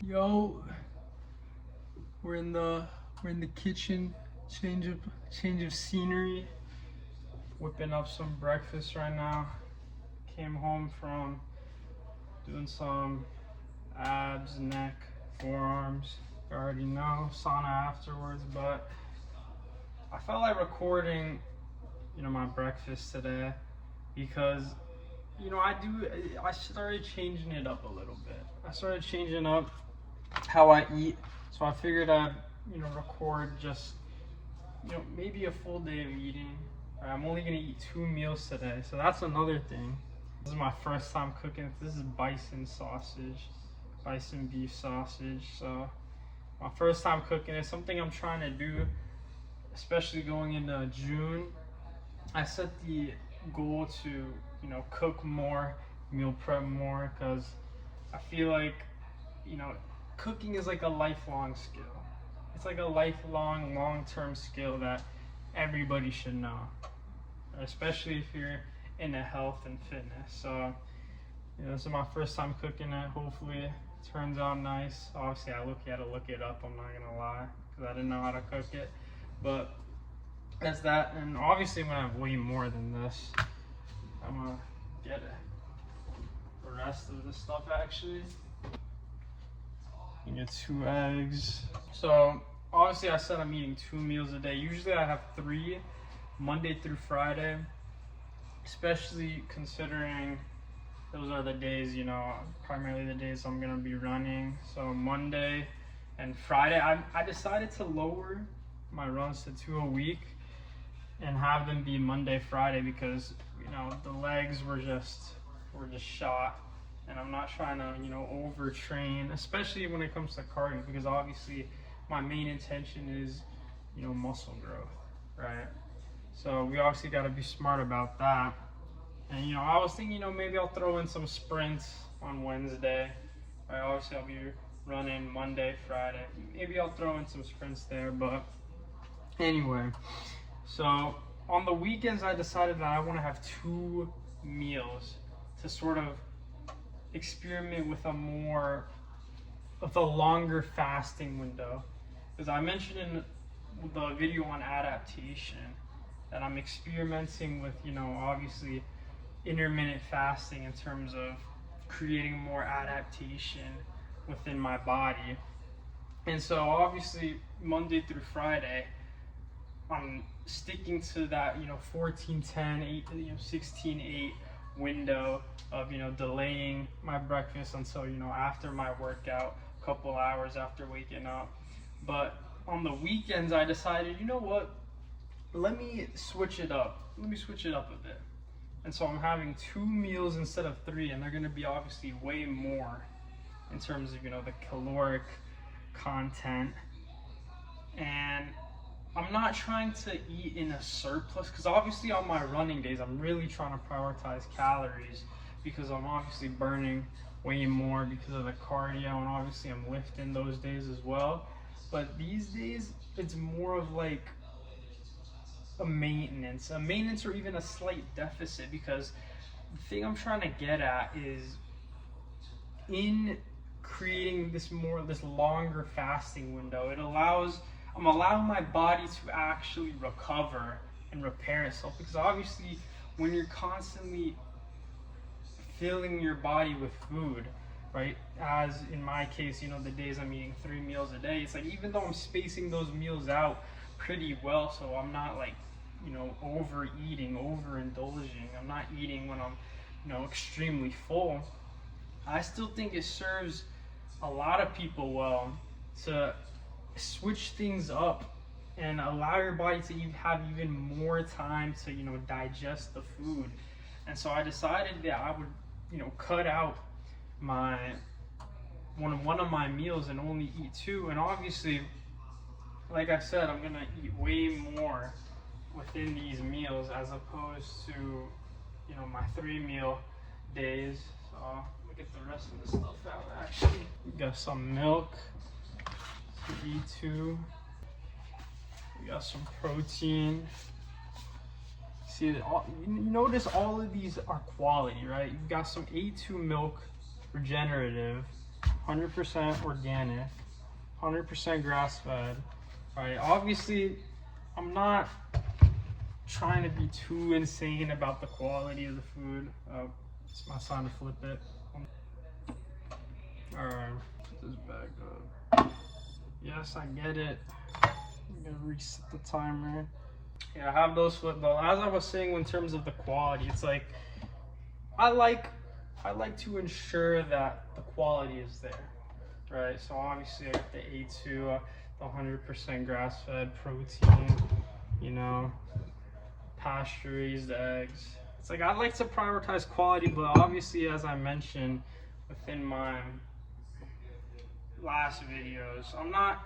Yo, we're in the kitchen. Change of scenery. Whipping up some breakfast right now. Came home from doing some abs, neck, forearms. You already know, sauna afterwards, but I felt like recording, my breakfast today because, I started changing it up a little bit. I started changing up how I eat, so I figured I'd, record just, maybe a full day of eating. I'm only gonna eat 2 meals today, so that's another thing. This is my first time cooking. This is bison beef sausage. So my first time cooking is something I'm trying to do, especially going into June. I set the goal to, cook more, meal prep more, because I feel like, cooking is like a lifelong skill. It's like a lifelong, long-term skill that everybody should know, especially if you're into health and fitness. So, this is my first time cooking it. Hopefully it turns out nice. Obviously I had to look it up, I'm not gonna lie, because I didn't know how to cook it. But that's that, and obviously I'm gonna have way more than this. I'm gonna get the rest of the stuff actually. You get 2 eggs. So obviously I said I'm eating 2 meals a day. Usually I have 3, Monday through Friday, especially considering those are the days, primarily the days I'm gonna be running. So Monday and Friday, I decided to lower my runs to 2 a week and have them be Monday, Friday, because the legs were just shot, and I'm not trying to overtrain, especially when it comes to cardio, because obviously my main intention is muscle growth, right? So we obviously got to be smart about that. And I was thinking maybe I'll throw in some sprints on Wednesday. Right? Obviously I'll be running Monday, Friday. Maybe I'll throw in some sprints there, but anyway. So on the weekends I decided that I want to have 2 meals to sort of experiment with a longer fasting window. Because I mentioned in the video on adaptation that I'm experimenting with, obviously intermittent fasting in terms of creating more adaptation within my body. And so obviously Monday through Friday, I'm sticking to that 14-10, 16-8 window of delaying my breakfast until after my workout, a couple hours after waking up. But on the weekends I decided, let me switch it up a bit. And so I'm having 2 meals instead of 3, and they're going to be obviously way more in terms of the caloric content. And I'm not trying to eat in a surplus, because obviously on my running days I'm really trying to prioritize calories, because I'm obviously burning way more because of the cardio, and obviously I'm lifting those days as well. But these days it's more of like a maintenance or even a slight deficit, because the thing I'm trying to get at is in creating this longer fasting window, I'm allowing my body to actually recover and repair itself, because obviously when you're constantly filling your body with food, right, as in my case, the days I'm eating 3 meals a day, it's like, even though I'm spacing those meals out pretty well, so I'm not like overeating, overindulging, I'm not eating when I'm extremely full, I still think it serves a lot of people well to switch things up and allow your body to have even more time to digest the food. And so I decided that I would cut out one of my meals and only eat 2. And obviously, like I said, I'm gonna eat way more within these meals as opposed to my 3 meal days. So let me get the rest of the stuff out. Actually, we got some milk to E2. We got some protein. See, you notice all of these are quality, right? You've got some A2 milk, regenerative, 100% organic, 100% grass-fed. Right? Obviously, I'm not trying to be too insane about the quality of the food. It's my time to flip it. Alright, put this back up. Yes, I get it. I'm gonna reset the timer. Yeah, I have those flip though. As I was saying, in terms of the quality, it's like I like to ensure that the quality is there, right? So obviously I got the A2, the 100% grass-fed protein, you know, pasture-raised eggs. It's like I like to prioritize quality, but obviously, as I mentioned within my last videos, I'm not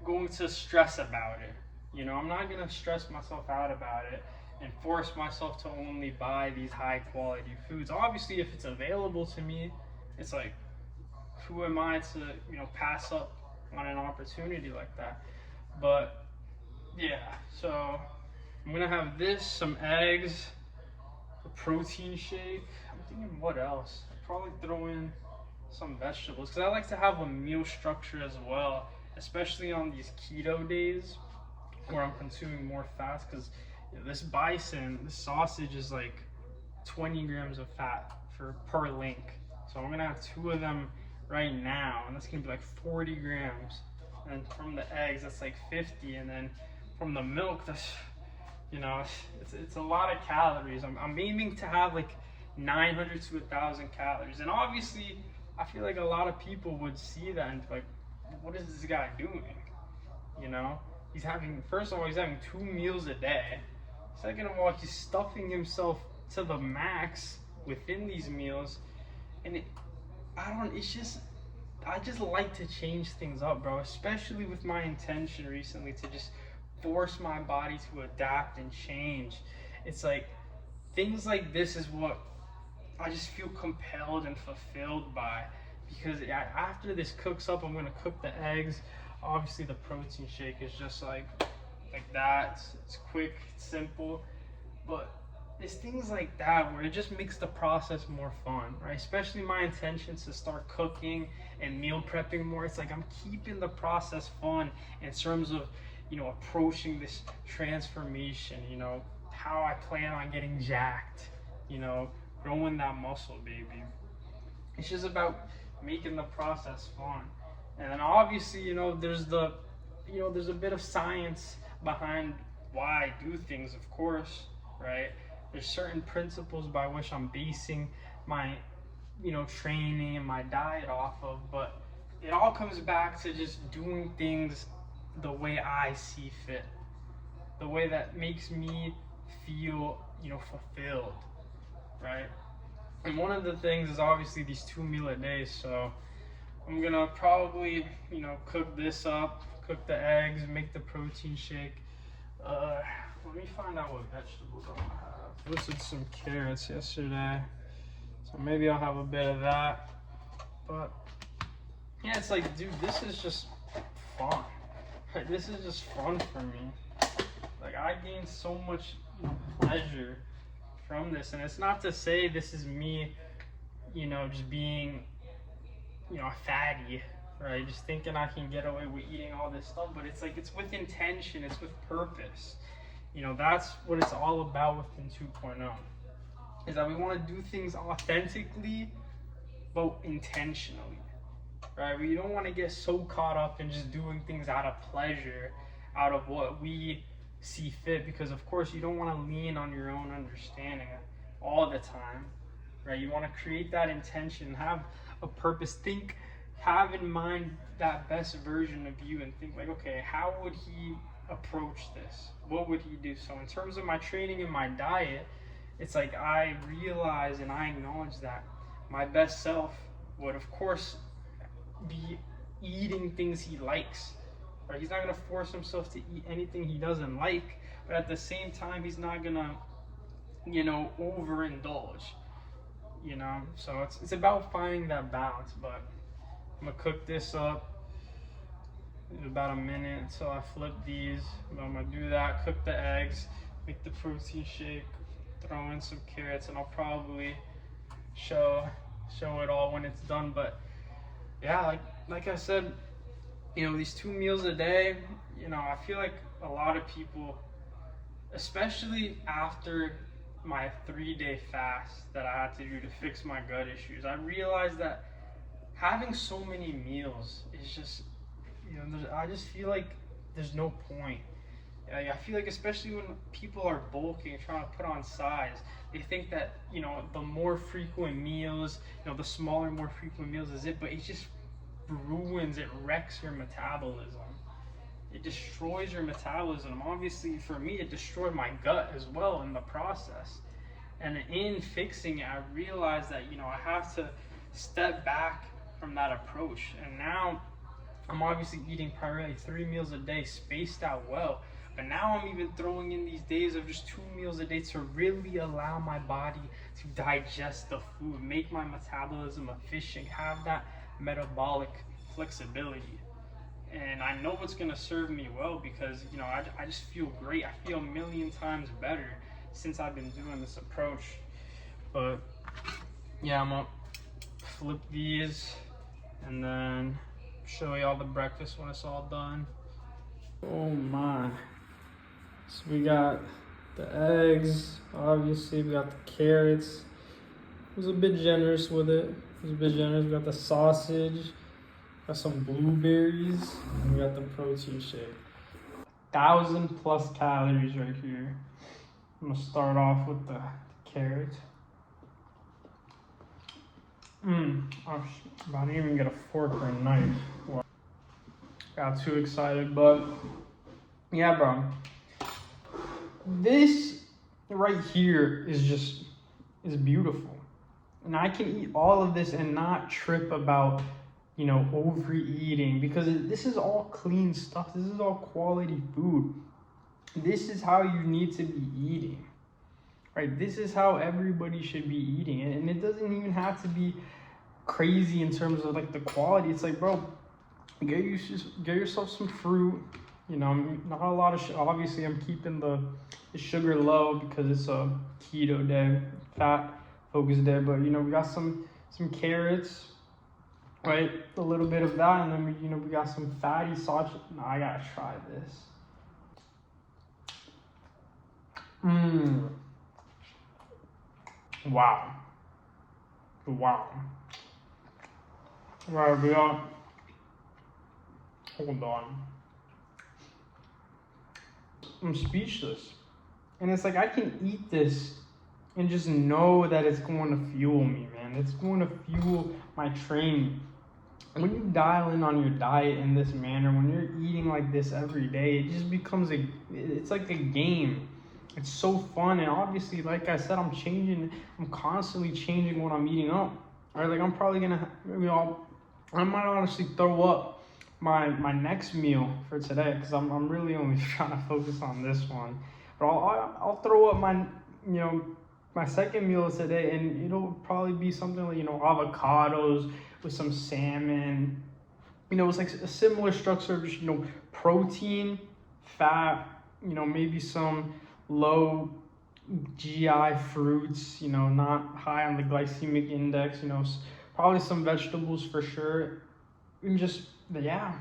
going to stress about it. You know, I'm not gonna stress myself out about it and force myself to only buy these high quality foods. Obviously, if it's available to me, it's like, who am I to, you know, pass up on an opportunity like that? But yeah, so I'm gonna have this, some eggs, a protein shake. I'm thinking what else? I'll probably throw in some vegetables because I like to have a meal structure as well, especially on these keto days where I'm consuming more fats, because you know, this sausage is like 20 grams of fat per link. So I'm gonna have 2 of them right now, and that's gonna be like 40 grams. And from the eggs, that's like 50, and then from the milk, that's, you know, it's a lot of calories. I'm aiming to have like 900 to 1,000 calories, and obviously, I feel like a lot of people would see that and be like, what is this guy doing? You know, first of all, he's having 2 meals a day. Second of all, he's stuffing himself to the max within these meals, and I just like to change things up, bro. Especially with my intention recently to just force my body to adapt and change. It's like things like this is what I just feel compelled and fulfilled by, because after this cooks up, I'm gonna cook the eggs. Obviously, the protein shake is just like that. It's quick, it's simple, but it's things like that where it just makes the process more fun, right? Especially my intentions to start cooking and meal prepping more. It's like I'm keeping the process fun in terms of, you know, approaching this transformation, you know, how I plan on getting jacked, you know, growing that muscle, baby. It's just about making the process fun. And then obviously, you know, there's a bit of science behind why I do things, of course, right? There's certain principles by which I'm basing my, you know, training and my diet off of, but it all comes back to just doing things the way I see fit, the way that makes me feel, you know, fulfilled, right? And one of the things is obviously these 2 meal a days, so I'm gonna probably, you know, cook this up, cook the eggs, make the protein shake. Let me find out what vegetables I'm gonna have. Listed some carrots yesterday, so maybe I'll have a bit of that. But yeah, it's like, dude, this is just fun. Like, this is just fun for me. Like, I gain so much pleasure from this, and it's not to say this is me, you know, just being, you know, a fatty, right? Just thinking I can get away with eating all this stuff, but it's like, it's with intention, it's with purpose. You know, that's what it's all about within 2.0, is that we want to do things authentically, but intentionally, right? We don't want to get so caught up in just doing things out of pleasure, out of what we see fit, because of course you don't want to lean on your own understanding all the time, right? You want to create that intention, have a purpose, have in mind that best version of you, and think like, okay, how would he approach this? What would he do? So in terms of my training and my diet, it's like I realize and I acknowledge that my best self would, of course, be eating things he likes. Right? He's not going to force himself to eat anything he doesn't like, but at the same time, he's not going to, you know, overindulge. You know, so it's about finding that balance. But I'm gonna cook this up in about a minute until I flip these. But I'm gonna do that, cook the eggs, make the protein shake, throw in some carrots, and I'll probably show it all when it's done. But yeah, like I said, these 2 meals a day, I feel like a lot of people, especially after my 3-day fast that I had to do to fix my gut issues, I realized that having so many meals is just, I just feel like there's no point. I feel like, especially when people are bulking and trying to put on size, they think that, the more frequent meals, the smaller, more frequent meals is it, but it just it wrecks your metabolism. It destroys your metabolism. Obviously, for me, it destroyed my gut as well in the process. And in fixing it, I realized that, I have to step back from that approach. And now I'm obviously eating primarily 3 meals a day, spaced out well. But now I'm even throwing in these days of just 2 meals a day to really allow my body to digest the food, make my metabolism efficient, have that metabolic flexibility. And I know it's going to serve me well because, I just feel great. I feel a million times better since I've been doing this approach. But yeah, I'm going to flip these and then show you all the breakfast when it's all done. Oh my. So we got the eggs, obviously, we got the carrots. I was a bit generous with it. We got the sausage, got some blueberries, and we got the protein shake. 1,000+ calories right here. I'm gonna start off with the carrot. I didn't even get a fork or a knife. Wow. Got too excited, but yeah, bro. This right here is beautiful. And I can eat all of this and not trip about, overeating, because this is all clean stuff. This is all quality food. This is how you need to be eating, right? This is how everybody should be eating. And it doesn't even have to be crazy in terms of like the quality. It's like, bro, get yourself some fruit. Not a lot of obviously I'm keeping the sugar low because it's a keto day, fat focused day. But we got some carrots, right? A little bit of that, and then we got some fatty sausage. No, I gotta try this. Wow. Right, we got. Hold on. I'm speechless. And it's like I can eat this and just know that it's going to fuel me, man. It's going to fuel my training. When you dial in on your diet in this manner, when you're eating like this every day, it just becomes it's like a game. It's so fun. And obviously, like I said, I'm constantly changing what I'm eating up. All right, like I'm probably gonna, I might honestly throw up my next meal for today because I'm really only trying to focus on this one. But I'll throw up my second meal today, and it'll probably be something like avocados with some salmon. It's like a similar structure of just protein, fat, maybe some low GI fruits, not high on the glycemic index, probably some vegetables for sure. And just, yeah,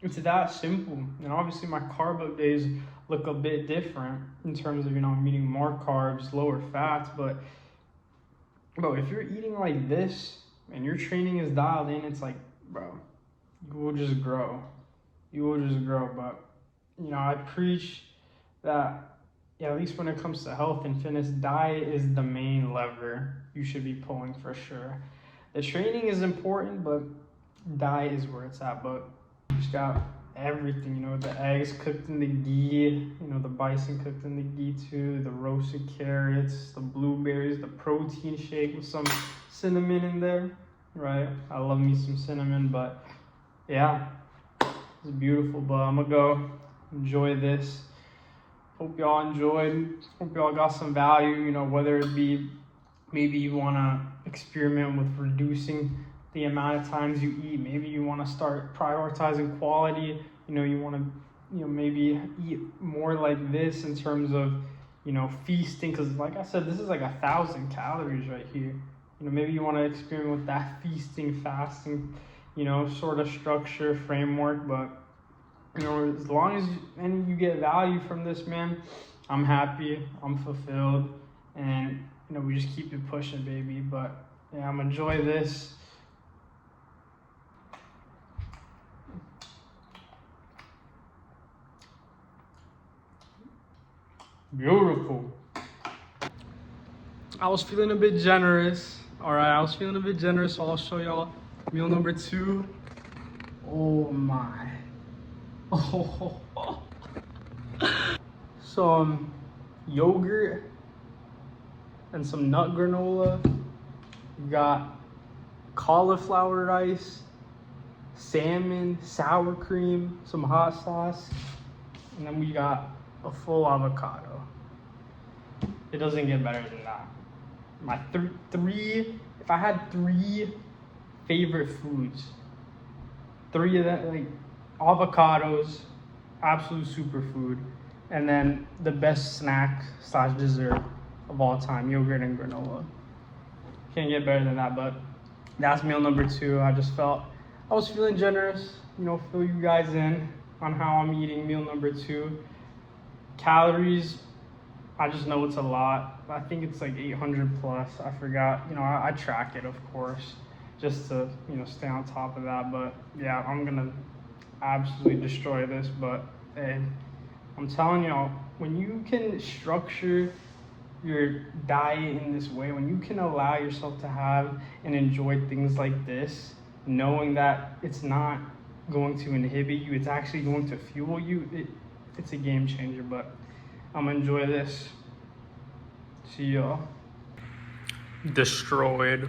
it's that simple. And obviously my carb up days look a bit different in terms of, I'm eating more carbs, lower fats. But bro, if you're eating like this and your training is dialed in, it's like, bro, you will just grow. But, I preach that, at least when it comes to health and fitness, diet is the main lever you should be pulling for sure. The training is important, but diet is where it's at. But you just got everything, the eggs cooked in the ghee, the bison cooked in the ghee too, the roasted carrots, the blueberries, the protein shake with some cinnamon in there, right? I love me some cinnamon, but yeah, it's beautiful. But I'm gonna go enjoy this. Hope y'all enjoyed. Hope y'all got some value, whether it be maybe you want to experiment with reducing the amount of times you eat. Maybe you want to start prioritizing quality. You want to, maybe eat more like this in terms of, feasting. Because like I said, this is like 1,000 calories right here. Maybe you want to experiment with that feasting, fasting, you know, sort of structure, framework, but you know, as long as you get value from this, man, I'm happy, I'm fulfilled, and you know, we just keep it pushing, baby. But yeah, I'm enjoy this. Beautiful. I was feeling a bit generous. All right, I was feeling a bit generous, so I'll show y'all meal number 2. Oh my. Oh. Some yogurt and some nut granola. We got cauliflower rice, salmon, sour cream, some hot sauce, and then we got a full avocado. It doesn't get better than that. My three, if I had 3 favorite foods, 3 of them, like avocados, absolute superfood, and then the best snack / dessert of all time, yogurt and granola. Can't get better than that, but that's meal number 2. I was feeling generous, you know, fill you guys in on how I'm eating meal number 2. Calories, I just know it's a lot. I think it's like 800 plus. I forgot, you know, I track it, of course, just to, you know, stay on top of that. But yeah, I'm gonna absolutely destroy this. But hey, I'm telling y'all, when you can structure your diet in this way, when you can allow yourself to have and enjoy things like this, knowing that it's not going to inhibit you, it's actually going to fuel you, it's a game changer. But I'm gonna enjoy this. See y'all. Destroyed.